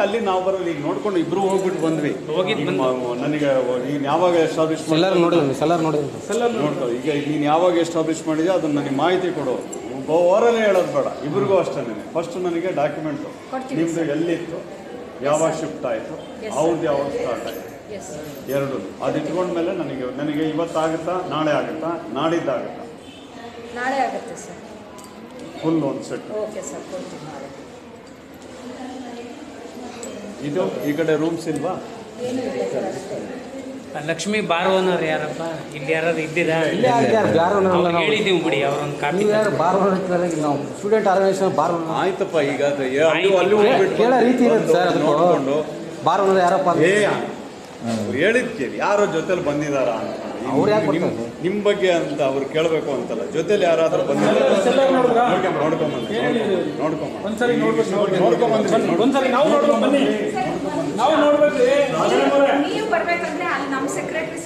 ಅಲ್ಲಿ ನಾವು ಬರೋದು ಈಗ ನೋಡ್ಕೊಂಡು ಇಬ್ರು ಹೋಗ್ಬಿಟ್ಟು ಬಂದ್ವಿ. ನನಗೆ ನೀನು ಯಾವಾಗ ಎಸ್ಟಾಬ್ಲಿಷ್ ನೋಡ್ಕೊ, ಈಗ ನೀನು ಯಾವಾಗ ಎಸ್ಟಾಬ್ಲಿಷ್ ಮಾಡಿದ್ಯೋ ಅದನ್ನು ನನಗೆ ಮಾಹಿತಿ ಕೊಡು. ಓರಲ್ಲೇ ಹೇಳೋದು ಬೇಡ, ಇಬ್ರಿಗೂ ಅಷ್ಟೇ. ಫಸ್ಟ್ ನನಗೆ ಡಾಕ್ಯುಮೆಂಟು ನಿಮ್ಮದು ಎಲ್ಲಿತ್ತು, ಯಾವಾಗ ಶಿಫ್ಟ್ ಆಯಿತು, ಅವ್ರದ್ದು ಯಾವಾಗ ಸ್ಟಾರ್ಟ್ ಆಯಿತು, ಎರಡು ಅದು ಇಟ್ಕೊಂಡ್ಮೇಲೆ ನನಗೆ ಇವತ್ತಾಗುತ್ತಾ, ನಾಳೆ ಆಗುತ್ತಾ, ನಾಡಿದ್ದಾಗುತ್ತಾ? ನಾಳೆ ಆಗುತ್ತೆ ಸರ್. ಫುಲ್ ಒಂದು ಸೆಟ್. ಓಕೆ ಸರ್, ಇದು ಈ ಕಡೆ ರೂಮ್ಸ್ ಇಲ್ವಾ? ಲಕ್ಷ್ಮೀ ಬಾರ್ ಓನರ್ ಯಾರಪ್ಪ? ಇಲ್ಲಿ ಯಾರು ಇದ್ದೀರಾ? ಹೇಳಿದ್ದೀವಿ ಬಿಡಿ, ಅವ್ರೊಂದು ಕಾಪಿ ಬಾರ್ ನಾವು ಸ್ಟೂಡೆಂಟ್ ಆರ್ಗನೈಸೇಷನ್ ಬಾರ್ ಆಯ್ತಪ್ಪ. ಈಗ ಅಲ್ಲಿ ಹೋಗ್ಬಿಟ್ಟು ಕೇಳೋ ರೀತಿ ಇರುತ್ತೆ ಸರ್. ನೋಡಿಕೊಂಡು ಬಾರ್ ಓನರ್ ಯಾರಪ್ಪ ಹೇಳಿದ್ ಕೇಳಿ, ಯಾರೋ ಜೊತೆಲಿ ಬಂದಿದಾರ ಅಂತ. ನಿಮ್ಮ ಬಗ್ಗೆ ಅಂತ ಅವ್ರು ಕೇಳಬೇಕು ಅಂತಲ್ಲ, ಜೊತೆಲಿ ಯಾರಾದ್ರೂ ಬಂದಿದ್ದಾರೆ ನೀವು ಬರ್ಬೇಕಂದ್ರೆ ಅಲ್ಲಿ ನಮ್ಮ ಸೆಕ್ರೆಟರಿ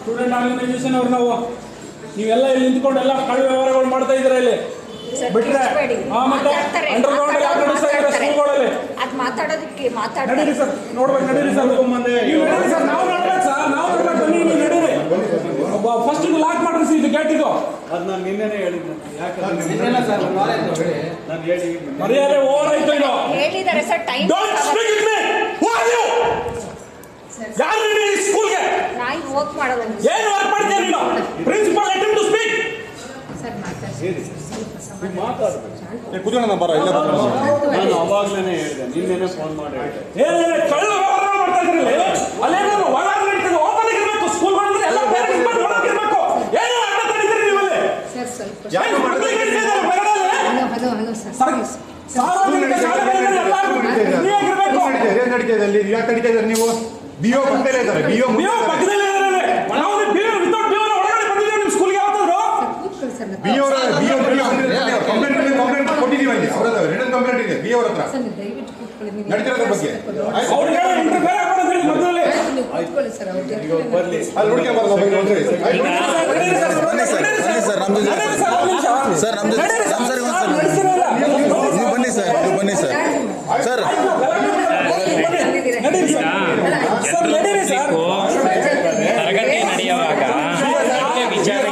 ಸ್ಟೂಡೆಂಟ್ ಆರ್ಗನೈಸೇಷನ್ ಅವ್ರು ನಾವು ನೀವೆಲ್ಲ ಇಲ್ಲಿ ನಿಂತ್ಕೊಂಡು ಎಲ್ಲ ಕಳ್ಳ ವ್ಯವಹಾರಗಳು ಮಾಡ್ತಾ ಇದ್ದೀರಾ ಇಲ್ಲಿ ಬಿಟ್ರೆ ನಡೀರಿ ಸರ್, ನೋಡ್ಬೇಕು, ನಡೀರಿ ಸರ್, ನಾವು ನೋಡ್ಬೇಕು ಸರ್, ನಾವು ನೋಡ್ಬೇಕು, ಬನ್ನಿ, ನೀವು ನಡೀರಿ. ಫಸ್ಟ್ ಲಾಕ್ ಮಾಡ್ರಿ ಇದು ಗೇಟ್ ಇದು. ಅದು ನಾನು ನಿನ್ನೆನೇ ಹೇಳಿದ್ದೆ. ಮರ್ಯಾದೆ ಓವರ್ ಆಯ್ತು ಇದು. ಹೇಳಿದ್ದಾರೆ ಸರ್, ಟೈಮ್ ಯಾರು ನೀನು ಈ ಸ್ಕೂಲ್ಗೆ ನಾನು ವರ್ಕ್ ಮಾಡೋದು. ಏನು ವರ್ಕ್ ಮಾಡ್ತೀಯ ನೀನು? Principal let him to speak. Sir ಕೂತ್ಕೊಳ್ಳೋಣ, ಬರ ಇಲ್ಲ. ನಾನು ಅವಾಗ್ಲೇನೆ ಹೇಳಿದೆ, ನಿನ್ನೆನೆ ಫೋನ್ ಮಾಡಿ ಹೇಳಿದೆ. ಏನೇನು ಕಳ್ಳ ವ್ಯವಹಾರ ಮಾಡ್ತಾ ಇದ್ರಲ್ಲಿ ಅಲ್ಲೇನೋ ಒಳಗೆ ನಡೀತದೆ, ಓಪನ್ ಆಗಿರ್ಬೇಕು. ಸ್ಕೂಲ್ ಬಂದ್ರೆ ಎಲ್ಲ ಪೇರೆಂಟ್ಸ್ ಬಂದು ಒಳಗಿರ್ಬೇಕು. ಏನು ಅಡ್ಡ ತಡೀತೀರಿ ನೀವಲ್ಲಿ? ಸರ್ ಸ್ವಲ್ಪ ಯಾಕೆ ಮಾಡ್ತಾ ಇದ್ದೀರಿ ಹಲೋ ಸರ್, ಸಾರ್ವಜನಿಕ ಶಾಲೆಗಳಲ್ಲಿ ಎಲ್ಲರೂ ಫ್ರೀಯಾಗಿರ್ಬೇಕು. ಏನು ನಡೀತಿದೆ ಅಲ್ಲಿ? ಯಾಕೆ ನಡೀತಾ ಇದ್ದಾರೆ ನೀವು? ಬಿಒ ಪಕ್ಕದಲ್ಲೇ ಇದ್ದಾರೆ. ಬಿಒ ಪಕ್ಕದಲ್ಲೇ ಇದ್ದಾರೆ. ನಾವು ಬಿಒ ವಿತೌಟ್ ಬಿಒ ಒಳಗಡೆ ಬಂದಿದ್ದೀವಿ ನಿಮ್ಮ ಸ್ಕೂಲ್ಗೆ. ಯಾವತ್ತಾದ್ರು ಬಿಒ ಕಂಪ್ಲೇಂಟ್ ಕೊಟ್ಟಿದ್ದೀವಿ ಅಲ್ಲಿ. ಅವರ ರಿಟರ್ನ್ ಕಂಪ್ಲೇಂಟ್ ಇದೆ ಬಿಒ ಹತ್ರ ನಡೀತಿರೋದ್ರ ಬಗ್ಗೆ. ಅವ್ರಿಗೆ ಇಂಟರ್ಫೇರ್ ಆಗ್ಬಾರ್ದು ಹೇಳಿ ಮೊದಲೇ. ಬರ್ಲಿ, ಅಲ್ಲಿ ನೋಡ್ಕೊಂಡು ಬರ್ಲಿ. ಬನ್ನಿ ಸರ್. ತರಗತಿ ನಡೆಯುವಾಗ ವಿಚಾರ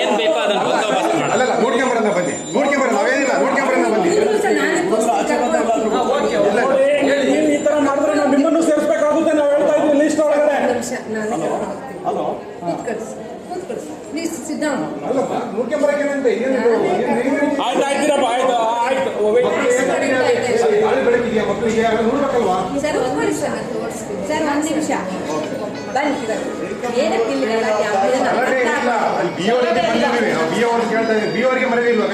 ಏನ್ ಬೇಕೋ ಅದನ್ನು ಬಂದೋಬಸ್ತ್ ಮಾಡಿ. ಅಲ್ಲ, ನೋಡ್ಕೊಂಬರೋಣ ಬನ್ನಿ, ನಾವೇನಿಲ್ಲ, ನೋಡ್ಕೊಂಬರೋಣ ಬನ್ನಿ. ಈ ತರ ಮಾಡಿದ್ರೆ ನಾವು ನಿಮ್ಮನ್ನು ಸೇರಿಸಬೇಕಾಗುತ್ತೆ. ನಾವು ಹೇಳ್ತಾ ಇದ್ವಿ ಲಿಸ್ಟ್ ಒಳಗಡೆ. ಆಯ್ತು ಆಯ್ತಿರಪ್ಪ, ಆಯ್ತು ಮಕ್ಕಳಿಗೆ ನೋಡ್ಬೇಕಲ್ವಾ? ಸರ್ ಒಂದು ನಿಮಿಷ ಬನ್ನಿ. ಏನಕ್ಕೆ ಬಿಒರಿಗೆ ಮರೆಯಿಲ್ವಾ?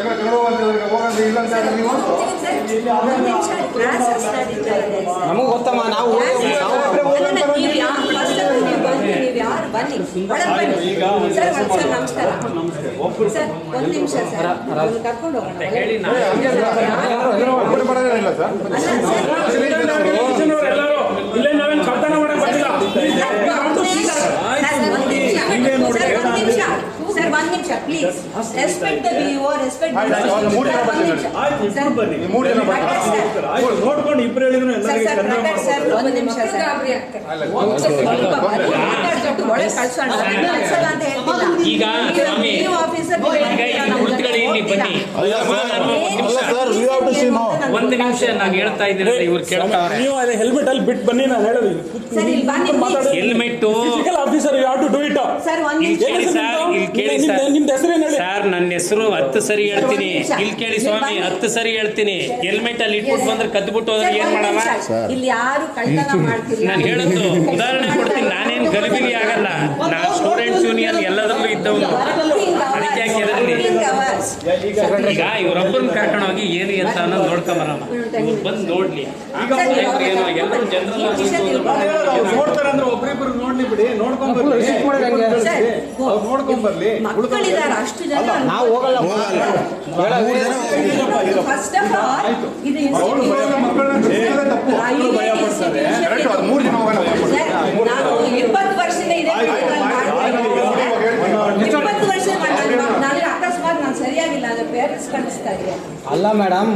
ನಮಗೆ ಗೊತ್ತಮ್ಮ, ನಾವು ನಮಸ್ಕಾರ ಸರ್, ಒಂದು ನಿಮಿಷ ಸರ್, ಕರ್ಕೊಂಡು ಹೋಗೋಣ. ಇಲ್ಲೇ ನಾವೇನು ಕಳ್ತನ ಮಾಡಕ್ ಬಂದಿಲ್ಲ. ಸರ್ ಒಂದು ನಿಮಿಷ please. Respect the BO, respect ನೋಡ್ಕೊಂಡು ಇಬ್ರು ಹೇಳಿದ್ರು ಒಂದು ನಿಮಿಷ ಸರ್. ಈಗ ಇಲ್ಲಿ ಬನ್ನಿ, ಒಂದು ನಿಮಿಷ ನಾನು ಹೇಳ್ತಾ ಇದ್ದೀನಿ, ಇವ್ರು ಕೇಳ್ತಾರೆ. ನೀವು ಅದೇ ಹೆಲ್ಮೆಟ್ ಅಲ್ಲಿ ಬಿಟ್ಟು ಬನ್ನಿ. ನಾನು ಹೇಳೋದು helmet officer you have to do it. ಕೇಳಿ ಸರ್, ನನ್ನ ಹೆಸರು 10 ಸರಿ ಹೇಳ್ತೀನಿ. ಇಲ್ಲಿ ಕೇಳಿ ಸ್ವಾಮಿ, 10 ಸರಿ ಹೇಳ್ತೀನಿ. ಹೆಲ್ಮೆಟ್ ಅಲ್ಲಿ ಇಟ್ಬಿಟ್ಟು ಬಂದ್ರೆ ಕದ್ಬಿಟ್ಟು ಹೋದ್ರೆ ಏನ್ ಮಾಡವ? ಇಲ್ಲಿ ಯಾರು ಕಳ್ತನ ಮಾಡ್ತಿಲ್ಲ. ನಾನು ಹೇಳೋದು ಉದಾಹರಣೆ ಕೊಡ್ತೀನಿ. ನಾನೇನು ಗಲಿಬಿಲಿ ಆಗಲ್ಲ. ನಾವು ಸ್ಟೂಡೆಂಟ್ಸ್ ಯೂನಿಯನ್ ಎಲ್ಲದರಲ್ಲೂ ಇದ್ದವನು. ಅದಕ್ಕೆ ಯಾಕೆ ಎದರಲ್ಲಿ? ಈಗ ಇವರೊಬ್ಬರನ್ನ ಕರ್ಕೊಂಡು ಹೋಗಿ ಏನು ಅಂತ ಅನ್ನೋದು ನೋಡ್ಕೊಂಬರೋಣ. ಇವ್ರು ಬಂದು ನೋಡ್ಲಿ. ಏನೋ ಎಲ್ಲರೂ ನೋಡ್ತಾರೆ ಅಂದ್ರೆ ಒಬ್ಬರಿಬ್ಬರು ನೋಡ್ಲಿ ಬಿಡಿ, ನೋಡ್ಕೊಂಡ್ಬರ್ಲಿ. ಮಕ್ಕಳಿದ್ದಾರೆ ಅಷ್ಟು ಜನ. ನಾವು ಹೋಗಲ್ಲ. ಫಸ್ಟ್ ಆಫ್ ಆಲ್ ಇದು ನಾನು 20 ವರ್ಷದಿಂದ ಇದೆ. 20 ವರ್ಷ ಪೇರೆಂಟ್ಸ್ ಕಳಿಸ್ತಾ ಇದೆಯಾ ಅಲ್ಲ ಮೇಡಮ್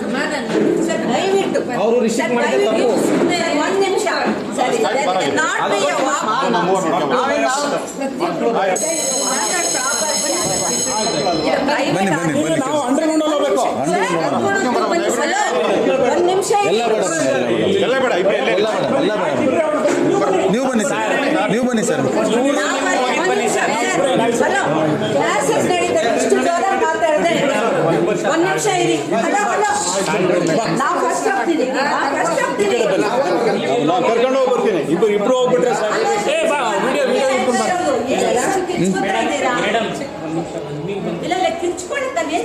ಸಮಾಧಾನ ಸರ್ ದಯವಿಟ್ಟು ಅವ್ರು restrict ಮಾಡಿದ್ರೆ ತಪ್ಪು. ಒಂದು ನಿಮಿಷ ಸರಿ ನಾಟ್ ಬಿ ಬನ್ನಿ ನಾವು ಅಂಡರ್ಗ್ರೌಂಡ್ ಹೋಗ್ಬೇಕು. ಒಂದು ನಿಮಿಷ ಎಲ್ಲ ಬೇಡ ನೀವು ಬನ್ನಿ ಸರ್ ಕ್ಲಾಸಸ್ ನಡೀತಾರೆ ಇಷ್ಟು ಜೋರಾಗಿ ಮಾತಾಡದೆ ಒಂದು ನಿಮಿಷ ಇರಿ ನಾವು ಫಸ್ಟ್ ಹೋಗ್ತೀನಿ ನಾನು ಕರ್ಕೊಂಡು ಹೋಗ್ಬರ್ತೀನಿ ಇಬ್ರು ಹೋಗ್ಬಿಟ್ರೆ ಸಾಕು. ಇಲ್ಲ ಕಿರ್ಚ್ಕೊಳ್ಳುತ್ತಾನೆ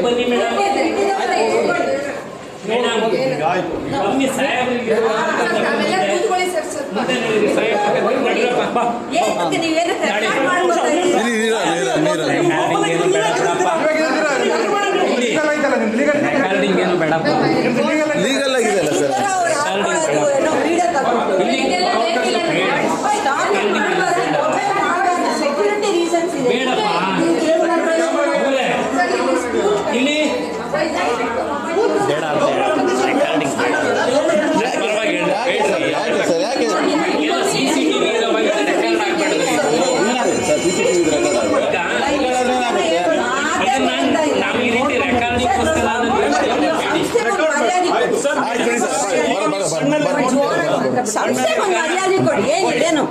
ಬನ್ನಿ ಮೇಡಮ್. ಬನ್ನಿ ಸಾಹೇಬ್ರಿಗೆ ನೀವೇನು ಮಾಡ್ಬೋದಾಗಿತ್ತು ರೆಕಾರ್ಡಿಂಗ್ ಏನು ಬೇಡಪ್ಪ. ಲೀಗಲ್ ಆಗಿದೆಯಲ್ಲ ಸರ್ ಸೆಕ್ಯೂರಿಟಿ ರೀಸನ್ಸ್ ಇದೆ ಇಲ್ಲಿ ಯಾಕೆ ಸರ್ ಯಾಕೆ CCTV ರೆಕಾರ್ಡ್ ಆಗ್ಬೇಡ್ರಿ. ನಾವು ಈ ರೀತಿ ರೆಕಾರ್ಡಿಂಗ್ ಸಂಸ್ಥೆ ಒಂದು ಮರ್ಯಾದೆ ಕೊಡಿ ಏನಿದೇನು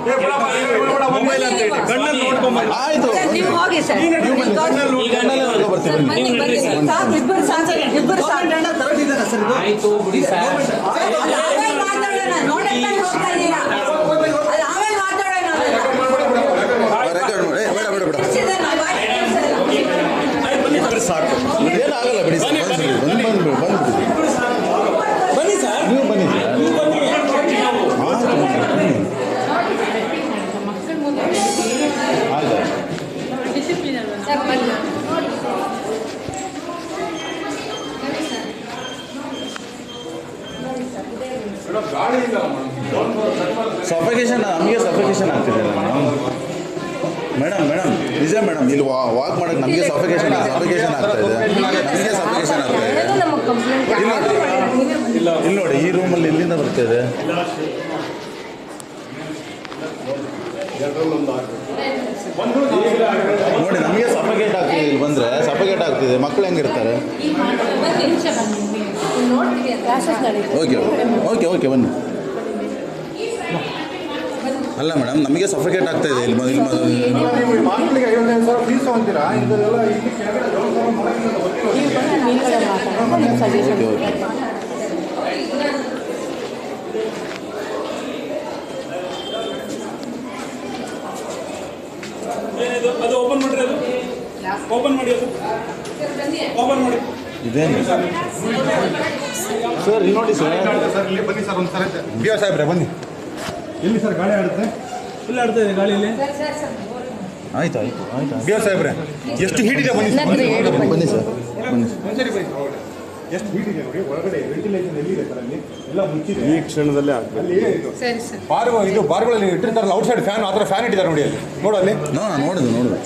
ಕಣ್ಣಲ್ಲಿ ನೋಡ್ಕೊಂಬಂದು ಆಯ್ತು ನೀವು ಹೋಗಿ ಸರ್ ಸಾಕು ಇಬ್ಬರು ಸಾಕು ಆಯ್ತು ಬಿಡಿ ಸರ್. ಆಮೇಲೆ ಮಾತಾಡೋಣ ನೋಡಕ್ಕೆ ಹೋಗ್ತಾ ಇದೀಯ ಅದು ಆಮೇಲೆ ಮಾತಾಡೋಣ ರೆಕಾರ್ಡ್ ಮಾಡಿ ಬೇಡ ಸಾಕು. ಏನಾಗಲ್ಲ ಬಿಡಿ ಸರ್ ಬಂದ್ಬಿಡಿ ಬನ್ನಿ ಸರ್ ನೀವು ಬನ್ನಿ ಸರ್ ಆಯ್ತು ಸಫಿಕೇಶನ್ ನಮಗೆ ಸಫಿಕೇಶನ್ ಆಗ್ತಿದೆ ಮೇಡಮ್ ನಿಜ ಮೇಡಮ್ ಇಲ್ಲಿ ವಾಕ್ ಮಾಡಕ್ಕೆ ನಮಗೆ ಸಫಿಕೇಶನ್ ಆಗ್ತಾ ಇದೆ ನಮಗೆ ಸಫಿಕೇಶನ್ ಆಗ್ತಾ ಇದೆ ಇಲ್ಲಿ ನೋಡಿ ಈ ರೂಮಲ್ಲಿ ಎಲ್ಲಿಂದ ಬರ್ತಿದೆ ನೋಡಿ ನಮಗೆ ಸಫಿಕೇಟ್ ಆಗ್ತಿದೆ ಇಲ್ಲಿ ಬಂದರೆ ಸಫಿಕೇಟ್ ಆಗ್ತಿದೆ ಮಕ್ಕಳು ಹೆಂಗಿರ್ತಾರೆ ಓಕೆ ಬನ್ನಿ ಅಲ್ಲ ಮೇಡಮ್ ನಮಗೆ ಸಫಿಕೇಟ್ ಆಗ್ತಾ ಇದೆ ಇಲ್ಲಿ ಮಕ್ಕಳಿಗೆ 55,000 ಫೀಸ್ ಅಂತೀರಾ ಇದೆಲ್ಲ ಓಕೆ ಅದು ಓಪನ್ ಮಾಡ್ರಿ ಅದು ಓಪನ್ ಮಾಡಿ ಇದೇನು ಸರ್ ಇಲ್ಲಿ ನೋಡಿ ಸರ್ ಸರ್ ಇಲ್ಲಿ ಬನ್ನಿ ಸರ್ ಒಂದು ಸರ್ ಬಿ ಆರ್ ಸಾಹೇಬ್ರೆ ಬನ್ನಿ ಎಲ್ಲಿ ಸರ್ ಗಾಳಿ ಆಡುತ್ತೆ ಇಲ್ಲ ಆಡ್ತಾ ಇದೆ ಗಾಳಿಯಲ್ಲಿ ಆಯ್ತು ಬಿ ಆರ್ ಸಾಹೇಬ್ರೆ ಎಷ್ಟು ಹೀಟ್ ಇದೆ ಬನ್ನಿ ಬನ್ನಿ ಸರ್ ಒಂದ್ಸರಿ ಬನ್ನಿ ಎಷ್ಟು ಹೀಟ್ ಇದೆ ನೋಡಿ ಒಳಗಡೆ ವೆಂಟಿಲೇಷನ್ ಎಲ್ಲಿದೆ ಸರ್ ಅಲ್ಲಿ ಎಲ್ಲ ಮುಚ್ಚಿದೆ ಈ ಕ್ಷಣದಲ್ಲೇ ಆಗ್ಬೇಕು. ಅಲ್ಲಿ ಇದು ಬಾರ್ಗಳಲ್ಲಿ ಇಟ್ಟಿರ್ತಾರಲ್ಲ ಔಟ್ ಸೈಡ್ ಫ್ಯಾನ್ ಆ ಥರ ಫ್ಯಾನ್ ಇಟ್ಟಿದ್ದಾರೆ ನೋಡಿ ಅಲ್ಲಿ ನೋಡು ಅಲ್ಲಿ ನೋಡಿದೆ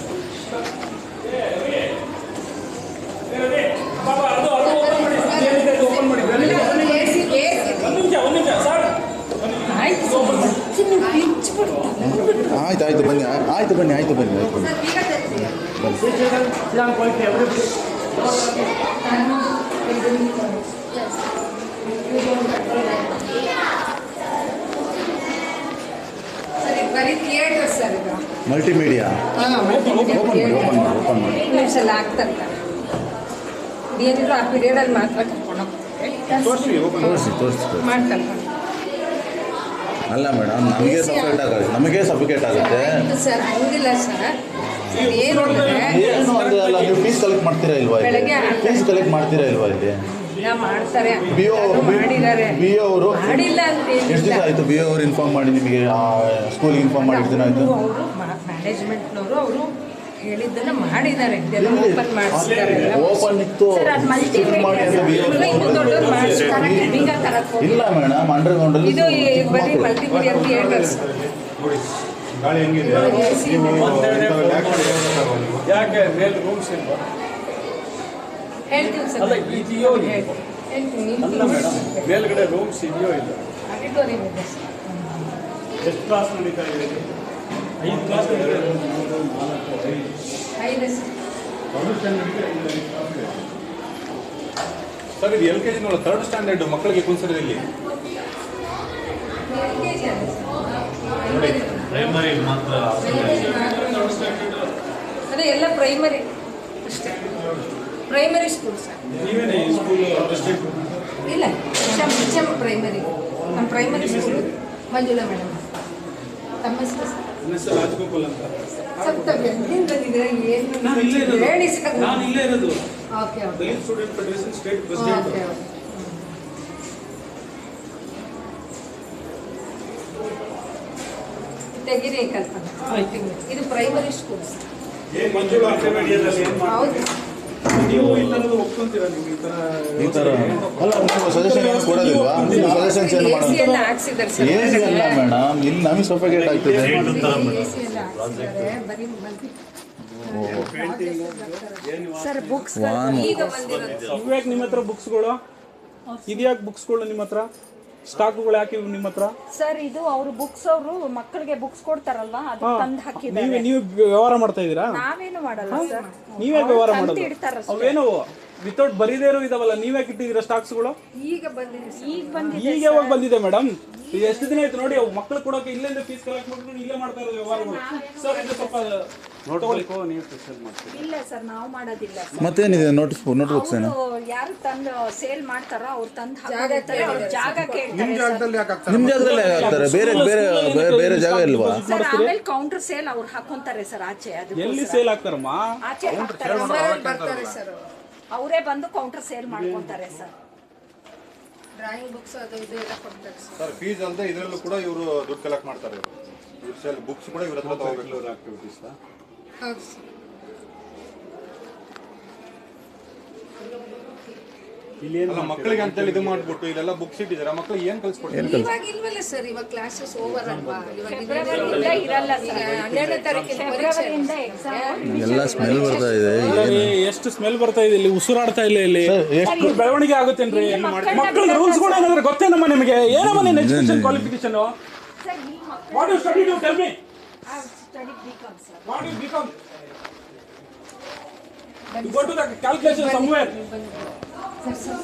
ಅದು ಓಪನ್ ಮಾಡಿ ಏನಿದೆ ಅದು ಓಪನ್ ಮಾಡಿ ಒಂದು ನಿಮಿಷ ಸರ್ ಆಯ್ತು ಬನ್ನಿ ಬರೀ ಥಿಯೇಟರ್ ಸರ್ ಇದು ಮಲ್ಟಿಮೀಡಿಯಾ ಓಪನ್ ಮಾಡಿ ನಿಮಿಷಲ್ಲ ಆಗ್ತಂತ ಏನಿದ್ರು ಆ ಪೀರಿಯಡಲ್ಲಿ ಮಾತ್ರ ಕರ್ಕೊಂಡು ತೋರಿಸಿ ಮಾಡ್ತಂತ ಅಲ್ಲ ಮೇಡಮ್ ನಮಗೆ ಸಫಿಕೇಟ್ ಆಗುತ್ತೆ ಸರ್ ಹಂಗಿಲ್ಲ ಸರ್ ಏನು ಅಂದರೆ ಅಲ್ಲ ನೀವು ಫೀಸ್ ಕಲೆಕ್ಟ್ ಮಾಡ್ತೀರಾ ಇಲ್ವಾ ಇಲ್ಲಿ ಮಾಡ್ತಾರೆ ಮಾಡಿದ್ದಾರೆ BO ಅವರು ಮಾಡಿಲ್ಲ ಅಂತ ಎಷ್ಟು ದಿನ ಆಯಿತು BO ಅವರು ಇನ್ಫಾರ್ಮ್ ಮಾಡಿ ನಿಮಗೆ ಸ್ಕೂಲ್ಗೆ ಇನ್ಫಾರ್ಮ್ ಮಾಡಿ ಎಷ್ಟು ದಿನ ಆಯಿತು ಮ್ಯಾನೇಜ್ಮೆಂಟ್ನವರು ಅವರು ಹೇಳಿದ್ದನ್ನ ಮಾಡಿದ್ದಾರೆ ಓಪನ್ ಮಾಡಿಸ್ತಾರೆ ಓಪನ್ ಇತ್ತು ಇಲ್ಲ ಮೇಡಮ್ ಅಂಡರ್ಗ್ರೌಂಡ್ ಇದು ಬರೀ ಮಲ್ಟಿಮೀಡಿಯಾ ಥಿಯೇಟರ್ಸ್ ಗಾಳಿ ಹೆಂಗಿದೆ ನೀವು ಇಂಥವೆಲ್ಲ ಯಾಕೆ ಮಾಡಿದ್ದೀರಾ ನೀವು? ಯಾಕೆ ಮೇಲೆ ರೂಮ್ಸ್ ಇಲ್ವಾ? ಹೇಳ್ತೀವಿ ಅಲ್ಲ ಸರ್ ಇದೆಯೋ ಇಲ್ವೋ? ಹೇಳ್ತೀನಿ ಅಲ್ಲ ಮೇಡಮ್, ಮೇಲ್ಗಡೆ ರೂಮ್ಸ್ ಇದೆಯೋ ಇಲ್ಲ? ಆಡಿಟೋರಿಯಂ ಇದೆ ಸರ್. ಎಷ್ಟು ಕ್ಲಾಸ್ ನಡೀತಾ ಇದೆ? 5 ಕ್ಲಾಸ್ ಇದೆ. 5 ಸರ್. ಸರ್ ಇದು LKG ನೋಡ 3rd ಸ್ಟ್ಯಾಂಡರ್ಡ್ ಮಕ್ಕಳಿಗೆ ಕುಂಸಿರೋದು ಇಲ್ಲಿ LKG ಅಲ್ಲ ಸರ್. ಪ್ರೈಮರಿ ಮಾತ್ರ. ಅದೇ ಎಲ್ಲ ಪ್ರೈಮರಿ ಅಷ್ಟೇ, ಪ್ರೈಮರಿ ಸ್ಕೂಲ್ ಸರ್. ನೀವೇನೇ ಸ್ಕೂಲ್ ಡಿಸ್ಟ್ರಿಕ್ಟ್ ಇಲ್ಲ HM ಪ್ರೈಮರಿ, ನಮ್ಮ ಪ್ರೈಮರಿ ಸ್ಕೂಲ್ ಮಂಜುಳಾ ಮೇಡಮ್. ತಮ್ಮ ಹೆಸರು ಸರ್? ಹೆಸರು ರಾಜಗೋಪಾಲ್ ಅಂತ. ಸ್ವಲ್ಪ ಎಲ್ಲಿಂದ ಬಂದಿದ್ದೀರಾ ಏನು ನಾನು ಇಲ್ಲೇ ಇರೋದು. ಹೇಳಿ ಸರ್. ನಾನು ಇಲ್ಲೇ ಇರೋದು. Okay okay Dalit student federation state president. Okay okay. ತೆಗಿರಿ ಕಲ್ಪನಾ. ಇದು ಪ್ರೈಮರಿ ಸ್ಕೂಲ್ ಸರ್. ಏನ್ ಮಂಜುಳಾ ಇಂಟರ್ಮೀಡಿಯೇಟ್ ಏನ್ ಹೌದು. ನೀವು ಈ ಥರದ್ದು ಒಪ್ಕೊಂತೀರಾ? ನೀವು ಈ ಥರ ಅಲ್ಲ ನೀವು ಸಜೆಷನ್ ಏನು ಕೊಡೋದಿಲ್ವಾ? ನೀವು ಸಜೆಷನ್ಸ್ ಏನು AC ಮಾಡೋದು? ಎಲ್ಲ ಹಾಕ್ಸಿದ್ದಾರೆ ಸರ್. AC ಅಲ್ಲ ಮೇಡಮ್, ಇಲ್ಲಿ ನಮಗೆ ಸಫೋಕೇಟ್ ಆಗ್ತಿದೆ. AC ಎಲ್ಲ ಹಾಕ್ಸಿದ್ದಾರೆ. ಬರೀ ಮಂದಿ ಸರ್ ಬುಕ್ಸ್ ಈಗ ಬಂದಿರೋದು. ಇವ್ಯಾಕೆ ನಿಮ್ಮ ಹತ್ರ ಬುಕ್ಸ್ಗಳು ಇದ್ಯಾಕೆ ಬುಕ್ಸ್ಗಳು ನಿಮ್ಮ ಹತ್ರ ಸ್ಟಾಕ್ಗಳು ಯಾಕೆ ನಿಮ್ಮ ಹತ್ರ? ಸರ್ ಇದು ಅವರು ಬುಕ್ಸ್ ಅವರು ಮಕ್ಕಳಿಗೆ ಬುಕ್ಸ್ ಕೊಡ್ತಾರಲ್ವಾ ಅದು ತಂದು ಹಾಕಿದ್ದಾರೆ. ನೀವು ವ್ಯವಹಾರ ಮಾಡ್ತಾ ಇದ್ದೀರಾ? ನಾವೇನು ಮಾಡಲ್ಲ ಸರ್. ನೀವೇ ವ್ಯವಹಾರ ತಂದು ಮಾಡೋದು? ಇಡ್ತಾರ ಅವೇನು ವಿತೌಟ್ ಬರೀದೇ ಇರೋ ಇದಾವಲ್ಲ, ನೀವ್ಯಾಕೆ ಇಟ್ಟಿದ್ದೀರಾ ಸ್ಟಾಕ್ಸ್ಗಳು? ಈಗ ಬಂದಿದೆ ಸರ್. ಈಗ ಬಂದಿದೆ ಈಗ ಯಾವಾಗ ಬಂದಿದೆ ಮೇಡಮ್? ಎಷ್ಟು ದಿನ ಆಯ್ತು ನೋಡಿ, ಅವು ಮಕ್ಕಳು ಕೊಡೋಕೆ ಇಲ್ಲಿಂದ ಫೀಸ್ ಕಲೆಕ್ಟ್ ಮಾಡ್ಕೊಂಡು ಇಲ್ಲೇ ಮಾಡ್ತಾ ಇರೋದು ವ್ಯವಹಾರಗಳು. ಸರ್ ಇದು ಸ್ವಲ್ಪ ನೋಡ್ಕೊಳ್ಕೋ, ನೀವು ಸ್ಪೆಷಲ್ ಮಾಡ್ತೀವಿ. ಇಲ್ಲ ಸರ್ ನಾವು ಮಾಡೋದಿಲ್ಲ ಸರ್. ಮತ್ತೇನಿದೆ ನೋಟ್ಬುಕ್ಸ್ ಏನು? ಅವರು ಯಾರು ತಂದು ಸೇಲ್ ಮಾಡ್ತಾರೋ ಅವ್ರು ತಂದು ಹಾಕಿರ್ತಾರೆ, ಅವ್ರು ಜಾಗ ಕೇಳ್ತಾರೆ ನಿಮ್ಮ ಜಾಗದಲ್ಲಿ ಯಾಕೆ ಹಾಕ್ತಾರೆ? ಬೇರೆ ಬೇರೆ ಬೇರೆ ಜಾಗ ಇಲ್ವಾ? ಸರ್. ಆಮೇಲೆ ಕೌಂಟರ್ ಸೇಲ್ ಅವ್ರು ಹಾಕೊಂತಾರೆ ಸರ್ ಆಚೆ. ಅದು ಎಲ್ಲಿ ಸೇಲ್ ಆಗ್ತಾರಮ್ಮ? ಆಚೆ ಹಾಕ್ತಾರೆ ಬರ್ತಾರೆ ಸರ್. ಅವರೇ ಬಂದು ಕೌಂಟರ್ ಸೇಲ್ ಮಾಡ್ಕೊಂತಾರೆ ಸರ್. ಡ್ರಾಯಿಂಗ್ ಬುಕ್ಸ್ ಅದು ಇದು ಎಲ್ಲ ಕೊಡ್ತಾರೆ ಸರ್. ಸರ್ ಫೀಸ್ ಅಲ್ಲದೆ ಇದರಲ್ಲೂ ಕೂಡ ಇವರು ದುಡ್ಡು ಕಲೆಕ್ಟ್ ಮಾಡ್ತಾರೆ. ಇವ್ರು ಸೇಲ್ ಬುಕ್ಸ್ ಕೂಡ ಇವ್ರ ಹತ್ರ ತಗೋಬೇಕು. ಆಕ್ಟಿವಿಟೀಸ್ ಹೌದು ಸರ್. ಇಲ್ಲಿ ಏನು ಅಲ್ಲ ಮಕ್ಕಳಿಗೆ ಅಂತೇಳಿ ಇದು ಮಾಡ್ಬಿಟ್ಟು ಇಲ್ಲೆಲ್ಲ ಬುಕ್ಸ್ ಇಟ್ಟಿದ್ದಾರೆ, ಮಕ್ಕಳಿಗೆ ಏನು ಕಲಿಸ್ಕೊಡ್ತಾರೆ? ಇವಾಗ ಇಲ್ವಲ್ಲ ಸರ್, ಇವಾಗ ಕ್ಲಾಸಸ್ ಓವರ್ ಅಲ್ವಾ? ಇವಾಗ ಫೆಬ್ರವರಿಯಿಂದ ಇರಲ್ಲ ಸರ್. 12ನೇ ತಾರೀಕಿನ ಫೆಬ್ರವರಿಯಿಂದ ಎಕ್ಸಾಮ್. ಎಲ್ಲ ಸ್ಮೆಲ್ ಬರ್ತಾ ಇದೆ. ಎಷ್ಟು ಸ್ಮೆಲ್ ಬರ್ತಾ ಇದೆ ಇಲ್ಲಿ, ಉಸಿರಾಡ್ತಾ ಇಲ್ಲ ಇಲ್ಲಿ. ಎಷ್ಟು ಬೆಳವಣಿಗೆ ಆಗುತ್ತೇನ್ರಿ? ಮಕ್ಕಳ ರೂಲ್ಸ್ಗಳು ಏನಾದ್ರು ಗೊತ್ತೇನಮ್ಮ ನಿಮಗೆ? ಏನಮ್ಮ ನಿನ್ನ ಎಜುಕೇಶನ್ ಕ್ವಾಲಿಫಿಕೇಶನ್? ಸರ್ ಈ ಮಕ್ಕಳು what you study to tell me? Study BCom sir. What you become? You go to the calculation somewhere. Sir